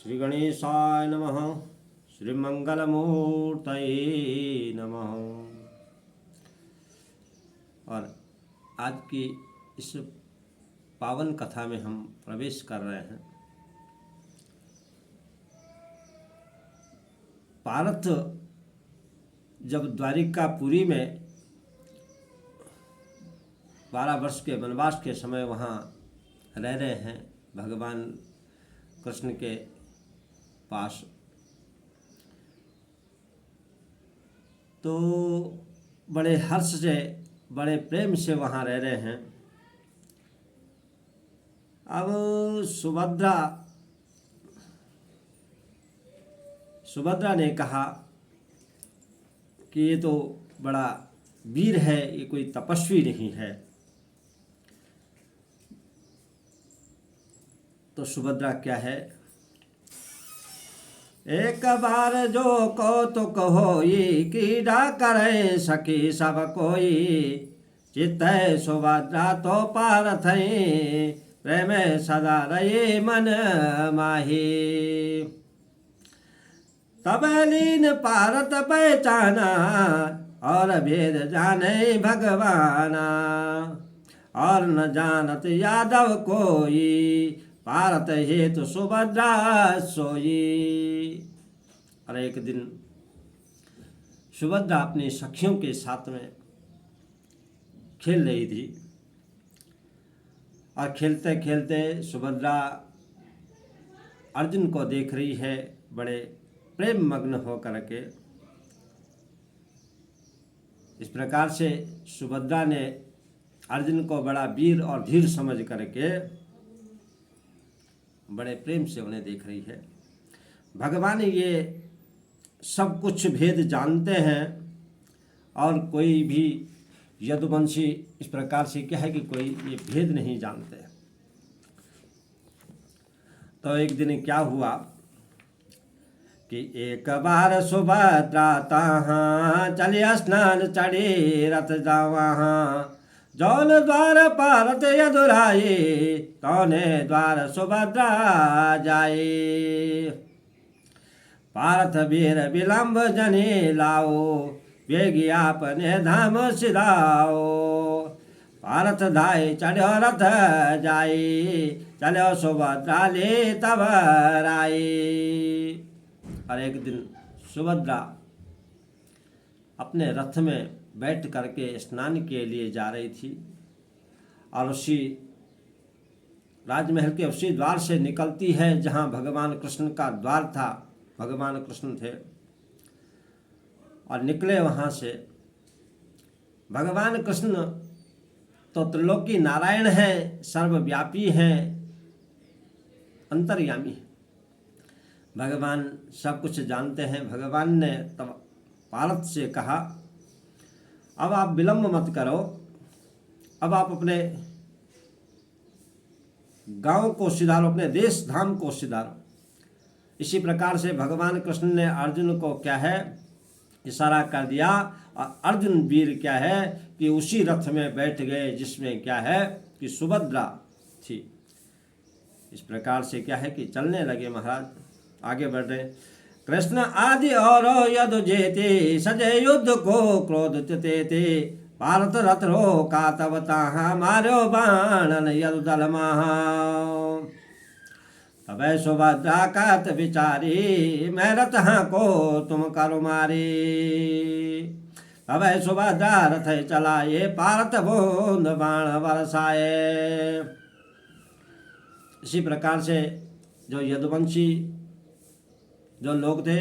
श्री गणेशाय नमः। श्री मंगलमूर्तये नमः। और आज की इस पावन कथा में हम प्रवेश कर रहे हैं। पार्थ जब द्वारिकापुरी में 12 वर्ष के वनवास के समय वहाँ रह रहे हैं भगवान कृष्ण के पास, तो बड़े हर्ष से बड़े प्रेम से वहाँ रह रहे हैं। अब सुभद्रा ने कहा कि ये तो बड़ा वीर है, ये कोई तपस्वी नहीं है। तो सुभद्रा क्या है, एक बार जो कौतुक होई कीड़ा करे सखी सब कोई, चित्त सुभद्रा तो पारथ प्रेम सदा रहे मन माही। तब लीन पारत पहचाना और भेद जाने भगवाना, और न जानत यादव कोई पारत हेतु सुभद्रा सोई। और एक दिन सुभद्रा अपनी सखियों के साथ में खेल रही थी, और खेलते खेलते सुभद्रा अर्जुन को देख रही है बड़े प्रेम मग्न होकर के। इस प्रकार से सुभद्रा ने अर्जुन को बड़ा वीर और धीर समझ करके बड़े प्रेम से उन्हें देख रही है। भगवान ये सब कुछ भेद जानते हैं, और कोई भी यदुवंशी इस प्रकार से क्या है कि कोई ये भेद नहीं जानते। तो एक दिन क्या हुआ कि एक बार सुभद्रा तहाँ चली स्नान चढ़ी रथ जावहाँ, जौन द्वार पारत यदुराई तौने द्वार सुभद्रा जाई। पारथ वीर विलंब जने लाओ, वेगी आपने धाम सिधाओ। पारथ धाय चढ़ो रथ जाई, चलो सुभद्रा ले तब राई। और एक दिन सुभद्रा अपने रथ में बैठ करके स्नान के लिए जा रही थी, और उसी राजमहल के उसी द्वार से निकलती है जहाँ भगवान कृष्ण का द्वार था। भगवान कृष्ण थे और निकले वहाँ से। भगवान कृष्ण तो त्रिलोकी नारायण हैं, सर्वव्यापी हैं, अंतर्यामी हैं। भगवान सब कुछ जानते हैं। भगवान ने तब पार्थ से कहा, अब आप विलंब मत करो, अब आप अपने गांव को सिधारो, अपने देश धाम को सिधारो। इसी प्रकार से भगवान कृष्ण ने अर्जुन को क्या है इशारा कर दिया, और अर्जुन वीर क्या है कि उसी रथ में बैठ गए जिसमें क्या है कि सुभद्रा थी। इस प्रकार से क्या है कि चलने लगे महाराज, आगे बढ़ रहे। कृष्ण आदि और यदु जेते सजय युद्ध को क्रोध तेते, पारत रथ रो का तब ताहा मारो बाणन यदु दल महा। तब सुभद्रा कात विचारी मैं रथ को तुम करो मारी। तब सुभद्रा रथ चलाए पारत बूंद बाण बरसाए। इसी प्रकार से जो यदुवंशी जो लोग थे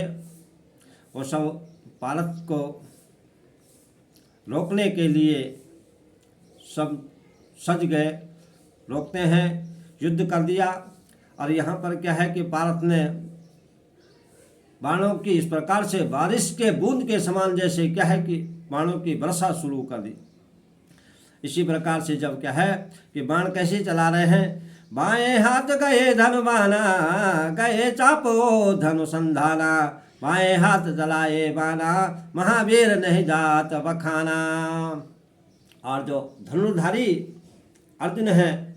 वो सब पारत को रोकने के लिए सब सज गए, रोकते हैं, युद्ध कर दिया। और यहाँ पर क्या है कि पारत ने बाणों की इस प्रकार से बारिश के बूंद के समान जैसे क्या है कि बाणों की वर्षा शुरू कर दी। इसी प्रकार से जब क्या है कि बाण कैसे चला रहे हैं, बाएं हाथ गए धनुबाना, गए चापो धनुसंधाना, बाएं हाथ जलाए बाना, महावीर नहीं जात बखाना। और जो धनुर्धारी अर्जुन है,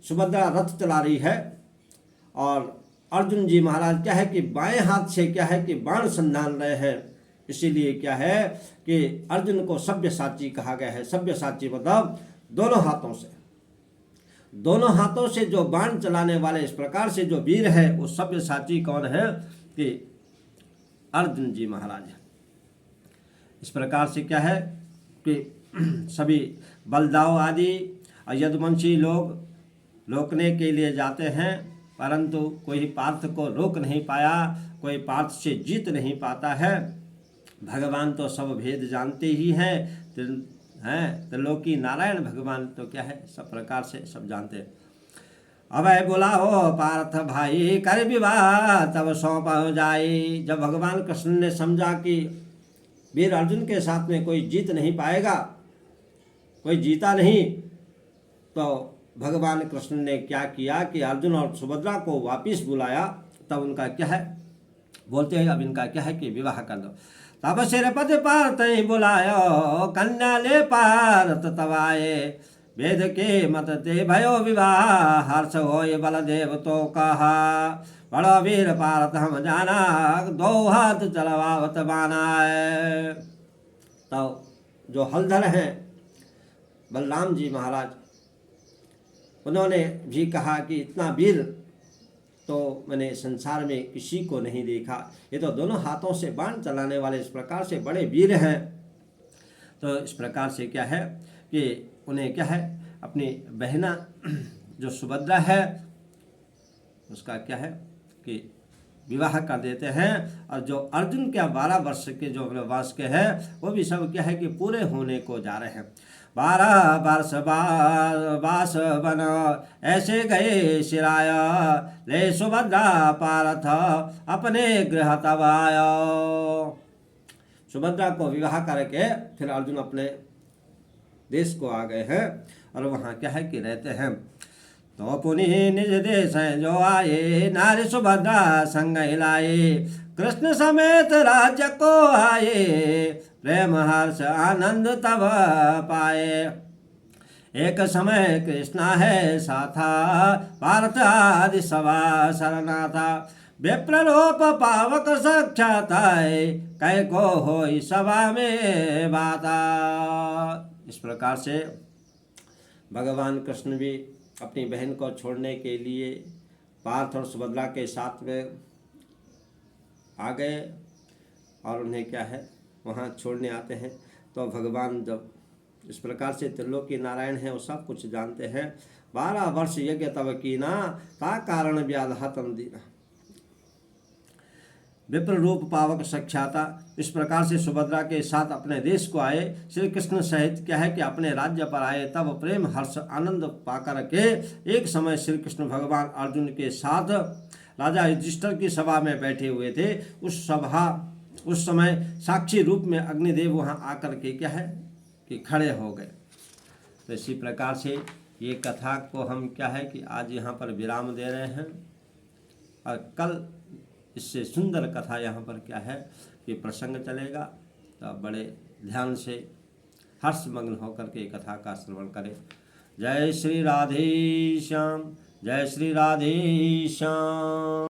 सुभद्रा रथ चला रही है और अर्जुन जी महाराज क्या है कि बाएं हाथ से क्या है कि बाण संधान रहे हैं। इसीलिए क्या है कि अर्जुन को सब्यसाची कहा गया है। सब्यसाची मतलब दोनों हाथों से जो बाण चलाने वाले, इस प्रकार से जो वीर है वो सब्यसाची कौन है कि अर्जुन जी महाराज है। इस प्रकार से क्या है कि सभी बलदाव आदि यदुवंशी लोग रोकने के लिए जाते हैं, परंतु कोई पार्थ को रोक नहीं पाया, कोई पार्थ से जीत नहीं पाता है। भगवान तो सब भेद जानते ही हैं, त्रिलोकी नारायण भगवान तो क्या है सब प्रकार से सब जानते हैं। अब बोला हो पार्थ भाई कर विवाह तब सौंप हो जाए। जब भगवान कृष्ण ने समझा कि वीर अर्जुन के साथ में कोई जीत नहीं पाएगा, कोई जीता नहीं, तो भगवान कृष्ण ने क्या किया कि अर्जुन और सुभद्रा को वापिस बुलाया। तब उनका क्या है बोलते हैं, अब इनका क्या है कि विवाह कर दो। तब सिरपति पार्थ ही बुलायो कन्या ले पार्थ तब आए। वेद के मत ते भयो विवाह हर्ष होय बलदेव तो कहा। बड़ा वीर पार्थ हम जाना दो हाथ चलवावत बानाए। तो जो हलधर हैं बलराम जी महाराज, उन्होंने भी कहा कि इतना वीर तो मैंने संसार में किसी को नहीं देखा। ये तो दोनों हाथों से बाण चलाने वाले इस प्रकार से बड़े वीर हैं। तो इस प्रकार से क्या है कि उन्हें क्या है अपनी बहना जो सुभद्रा है उसका क्या है कि विवाह कर देते हैं। और जो अर्जुन के 12 वर्ष के जो वनवास के हैं वो भी सब क्या है कि पूरे होने को जा रहे हैं। 12 वर्ष वास बन ऐसे गए सिराय। ले सुभद्रा पार्थ अपने गृह तब आयो। सुभद्रा को विवाह करके फिर अर्जुन अपने देश को आ गए हैं और वहाँ क्या है कि रहते हैं। तो पुनि निज देश जो आए नारी सुभद्रा संग हिलाए। कृष्ण समेत राज्य को आए प्रेम हर्ष आनंद तब पाए। एक समय कृष्णा है साथा पार्थ आदि सभा सरना था। विप्रलोप पावक साक्षात कै को होई सभा में बाता। इस प्रकार से भगवान कृष्ण भी अपनी बहन को छोड़ने के लिए पार्थ और सुभद्रा के साथ में आ गए और उन्हें क्या है वहाँ छोड़ने आते हैं। तो भगवान जब इस प्रकार से त्रिलोकी नारायण हैं वो सब कुछ जानते हैं। 12 वर्ष यज्ञ तब कीना ता कारण व्याधा तम दीना। विप्र रूप पावक सख्याता। इस प्रकार से सुभद्रा के साथ अपने देश को आए। श्री कृष्ण सहित क्या है कि अपने राज्य पर आए। तब प्रेम हर्ष आनंद पाकर के एक समय श्री कृष्ण भगवान अर्जुन के साथ राजा युधिष्ठिर की सभा में बैठे हुए थे। उस समय साक्षी रूप में अग्निदेव वहाँ आकर के क्या है कि खड़े हो गए। तो इसी प्रकार से ये कथा को हम क्या है कि आज यहाँ पर विराम दे रहे हैं और कल इससे सुंदर कथा यहाँ पर क्या है कि प्रसंग चलेगा। तो बड़े ध्यान से हर्षमग्न होकर के कथा का श्रवण करें। जय श्री राधे श्याम, जय श्री राधे श्याम।